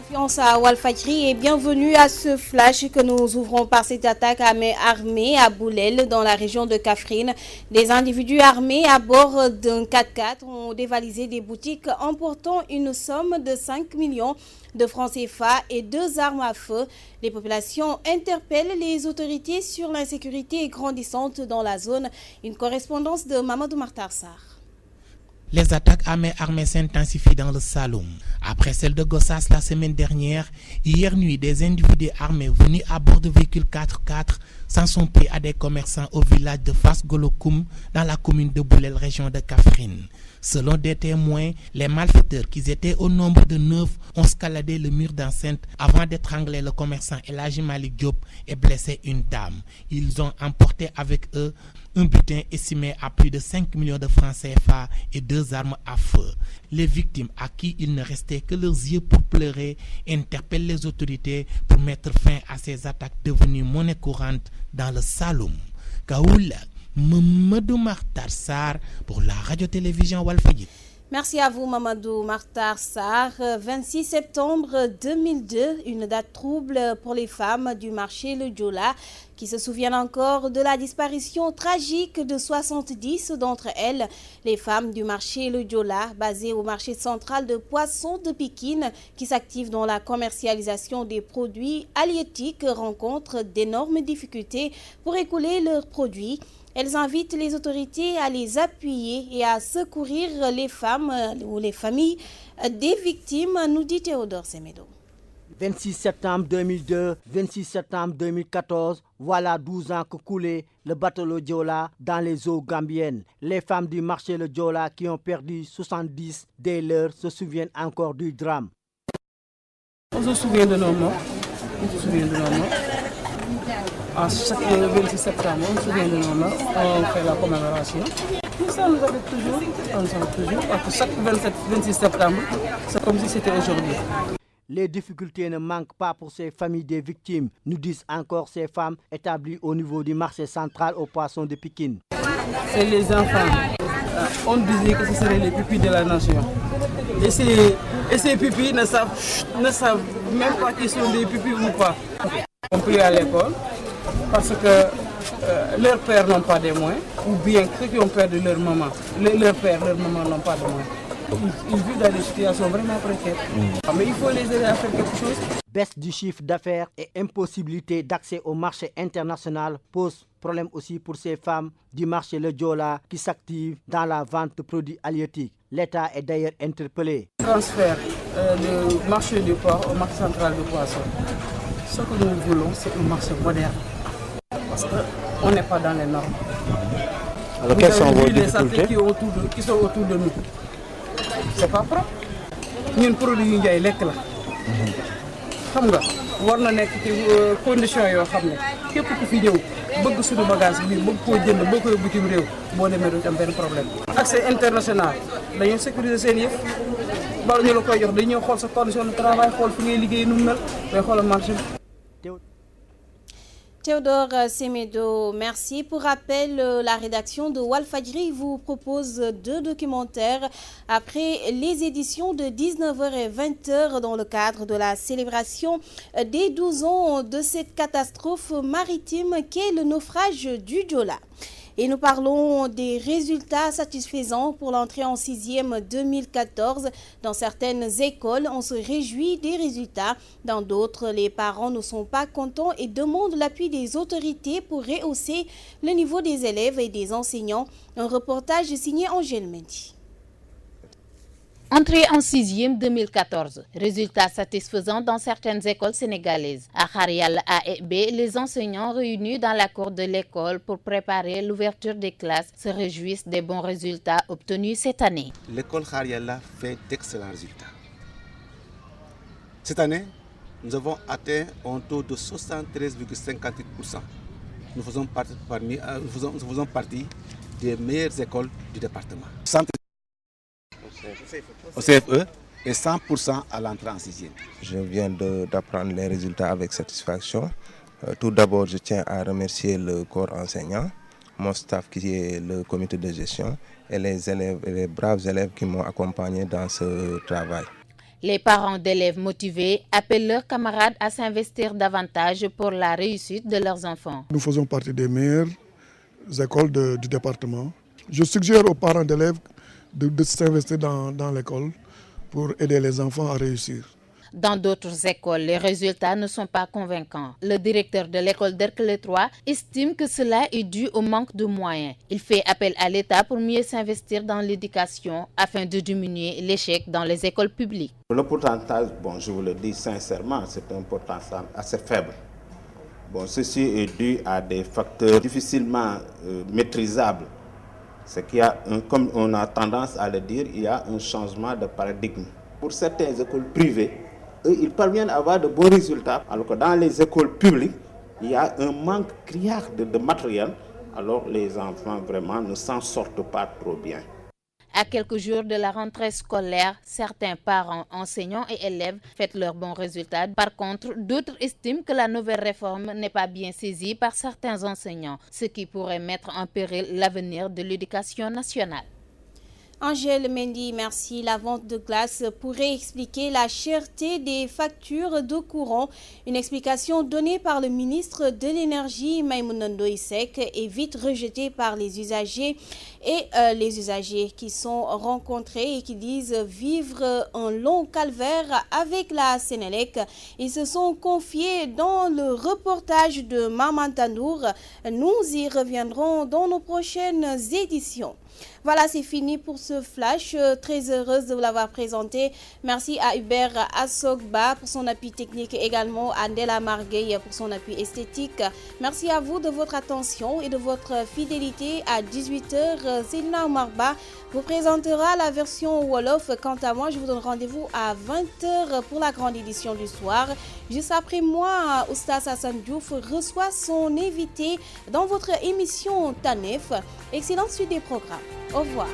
Confiance à Walfadjri et bienvenue à ce flash que nous ouvrons par cette attaque à main armée à Boulel dans la région de Kaffrine. Des individus armés à bord d'un 4x4 ont dévalisé des boutiques emportant une somme de 5 millions de francs CFA et 2 armes à feu. Les populations interpellent les autorités sur l'insécurité grandissante dans la zone. Une correspondance de Mamadou Martarsar. Les attaques à main armée s'intensifient dans le Saloum. Après celle de Gossas la semaine dernière, hier nuit, des individus armés venus à bord de véhicules 4x4 s'en sont pris à des commerçants au village de Fass-Golokoum dans la commune de Boulel, région de Kaffrine. Selon des témoins, les malfaiteurs, qui étaient au nombre de 9, ont escaladé le mur d'enceinte avant d'étrangler le commerçant Elhaji Malik Diop et blessé une dame. Ils ont emporté avec eux un butin estimé à plus de 5 millions de francs CFA et 2 armes à feu. Les victimes, à qui il ne restait que leurs yeux pour pleurer, interpellent les autorités pour mettre fin à ces attaques devenues monnaie courante dans le Saloum. Kaoula, Mamadou Martarsar pour la radio-télévision Walfadjri. Merci à vous Mamadou Martarsar. 26 septembre 2002, une date trouble pour les femmes du marché Le Diola qui se souviennent encore de la disparition tragique de 70 d'entre elles. Les femmes du marché Le Diola, basé au marché central de poissons de Pikine, qui s'activent dans la commercialisation des produits halieutiques, rencontrent d'énormes difficultés pour écouler leurs produits. Elles invitent les autorités à les appuyer et à secourir les femmes ou les familles des victimes, nous dit Théodore Semedo. 26 septembre 2002, 26 septembre 2014, voilà 12 ans que coulait le bateau Le Diola dans les eaux gambiennes. Les femmes du marché Le Diola qui ont perdu 70 des leurs se souviennent encore du drame. On se souvient de nos morts. À chaque 26 septembre, on se souvient de nos morts. On fait la commémoration. Tout ça nous avait toujours, parce que chaque 26 septembre, c'est comme si c'était aujourd'hui. Les difficultés ne manquent pas pour ces familles des victimes, nous disent encore ces femmes établies au niveau du marché central aux poissons de Pikine. C'est les enfants. On disait que ce seraient les pupilles de la nation. Et ces pupilles ne savent même pas qu'ils sont des pupilles ou pas. On peut aller à l'école parce que leurs pères n'ont pas de moyens, ou bien ceux qui ont perdu leur maman, leur père, leur maman n'ont pas de moyens. Ils vivent dans des situations vraiment précaires. Mais il faut les aider à faire quelque chose. Baisse du chiffre d'affaires et impossibilité d'accès au marché international posent problème aussi pour ces femmes du marché Le Diola qui s'activent dans la vente de produits halieutiques. L'État est d'ailleurs interpellé. Transfert du marché du port au marché central du poisson. Ce que nous voulons, c'est un marché moderne. Parce qu'on n'est pas dans les normes. Alors quelles sont vos difficultés qui sont autour de nous? C'est pas propre. Ñun produit yu ñay lek la. Xam nga war na nek ci condition yo xamné képp ku fi ñew bëgg suñu bagage bi bëgg ko jënd boko yobbu ci réew bo démé do am ben problème. Accès international dañu sécuriser seen yef ba ñu la koy jox dañu xol sa condition de travail xol fi ngay liggéey nu mel day xol marché. Théodore Semedo, merci. Pour rappel, la rédaction de Walfadjri vous propose 2 documentaires après les éditions de 19h et 20h dans le cadre de la célébration des 12 ans de cette catastrophe maritime qu'est le naufrage du Diola. Et nous parlons des résultats satisfaisants pour l'entrée en 6e 2014. Dans certaines écoles, on se réjouit des résultats. Dans d'autres, les parents ne sont pas contents et demandent l'appui des autorités pour rehausser le niveau des élèves et des enseignants. Un reportage signé Angèle Mendy. Entrée en 6e 2014. Résultats satisfaisants dans certaines écoles sénégalaises. À Kharial A et B, les enseignants réunis dans la cour de l'école pour préparer l'ouverture des classes se réjouissent des bons résultats obtenus cette année. L'école Kharial fait d'excellents résultats. Cette année, nous avons atteint un taux de 73,58%. Nous faisons partie des meilleures écoles du département. Au CFE et 100% à l'entrée en 6e. Je viens d'apprendre les résultats avec satisfaction. Tout d'abord, je tiens à remercier le corps enseignant, mon staff qui est le comité de gestion et les élèves et les braves élèves qui m'ont accompagné dans ce travail. Les parents d'élèves motivés appellent leurs camarades à s'investir davantage pour la réussite de leurs enfants. Nous faisons partie des meilleures écoles du département. Je suggère aux parents d'élèves de s'investir dans l'école pour aider les enfants à réussir. Dans d'autres écoles, les résultats ne sont pas convaincants. Le directeur de l'école d'Erkele 3 estime que cela est dû au manque de moyens. Il fait appel à l'État pour mieux s'investir dans l'éducation afin de diminuer l'échec dans les écoles publiques. Le pourcentage, je vous le dis sincèrement, c'est un pourcentage assez faible. Ceci est dû à des facteurs difficilement maîtrisables. C'est qu'il y a, comme on a tendance à le dire, il y a un changement de paradigme. Pour certaines écoles privées, eux, ils parviennent à avoir de bons résultats, alors que dans les écoles publiques, il y a un manque criard de matériel, alors les enfants vraiment ne s'en sortent pas trop bien. À quelques jours de la rentrée scolaire, certains parents, enseignants et élèves fêtent leurs bons résultats. Par contre, d'autres estiment que la nouvelle réforme n'est pas bien saisie par certains enseignants, ce qui pourrait mettre en péril l'avenir de l'éducation nationale. Angèle Mendy, merci. La vente de glace pourrait expliquer la cherté des factures de courant. Une explication donnée par le ministre de l'Énergie, Maïmouna Ndoye Seck, est vite rejetée par les usagers qui sont rencontrés et qui disent vivre un long calvaire avec la Sénélec. Ils se sont confiés dans le reportage de Maman Tandour. Nous y reviendrons dans nos prochaines éditions. Voilà, c'est fini pour ce flash. Très heureuse de vous l'avoir présenté. Merci à Hubert Assogba pour son appui technique et également à Ndella Margueil pour son appui esthétique. Merci à vous de votre attention et de votre fidélité. À 18h, Zéna Omarba vous présentera la version Wolof. Quant à moi, je vous donne rendez-vous à 20h pour la grande édition du soir. Juste après moi, Oustaz Hassan Diouf reçoit son invité dans votre émission Tanef. Excellente suite des programmes. Au revoir.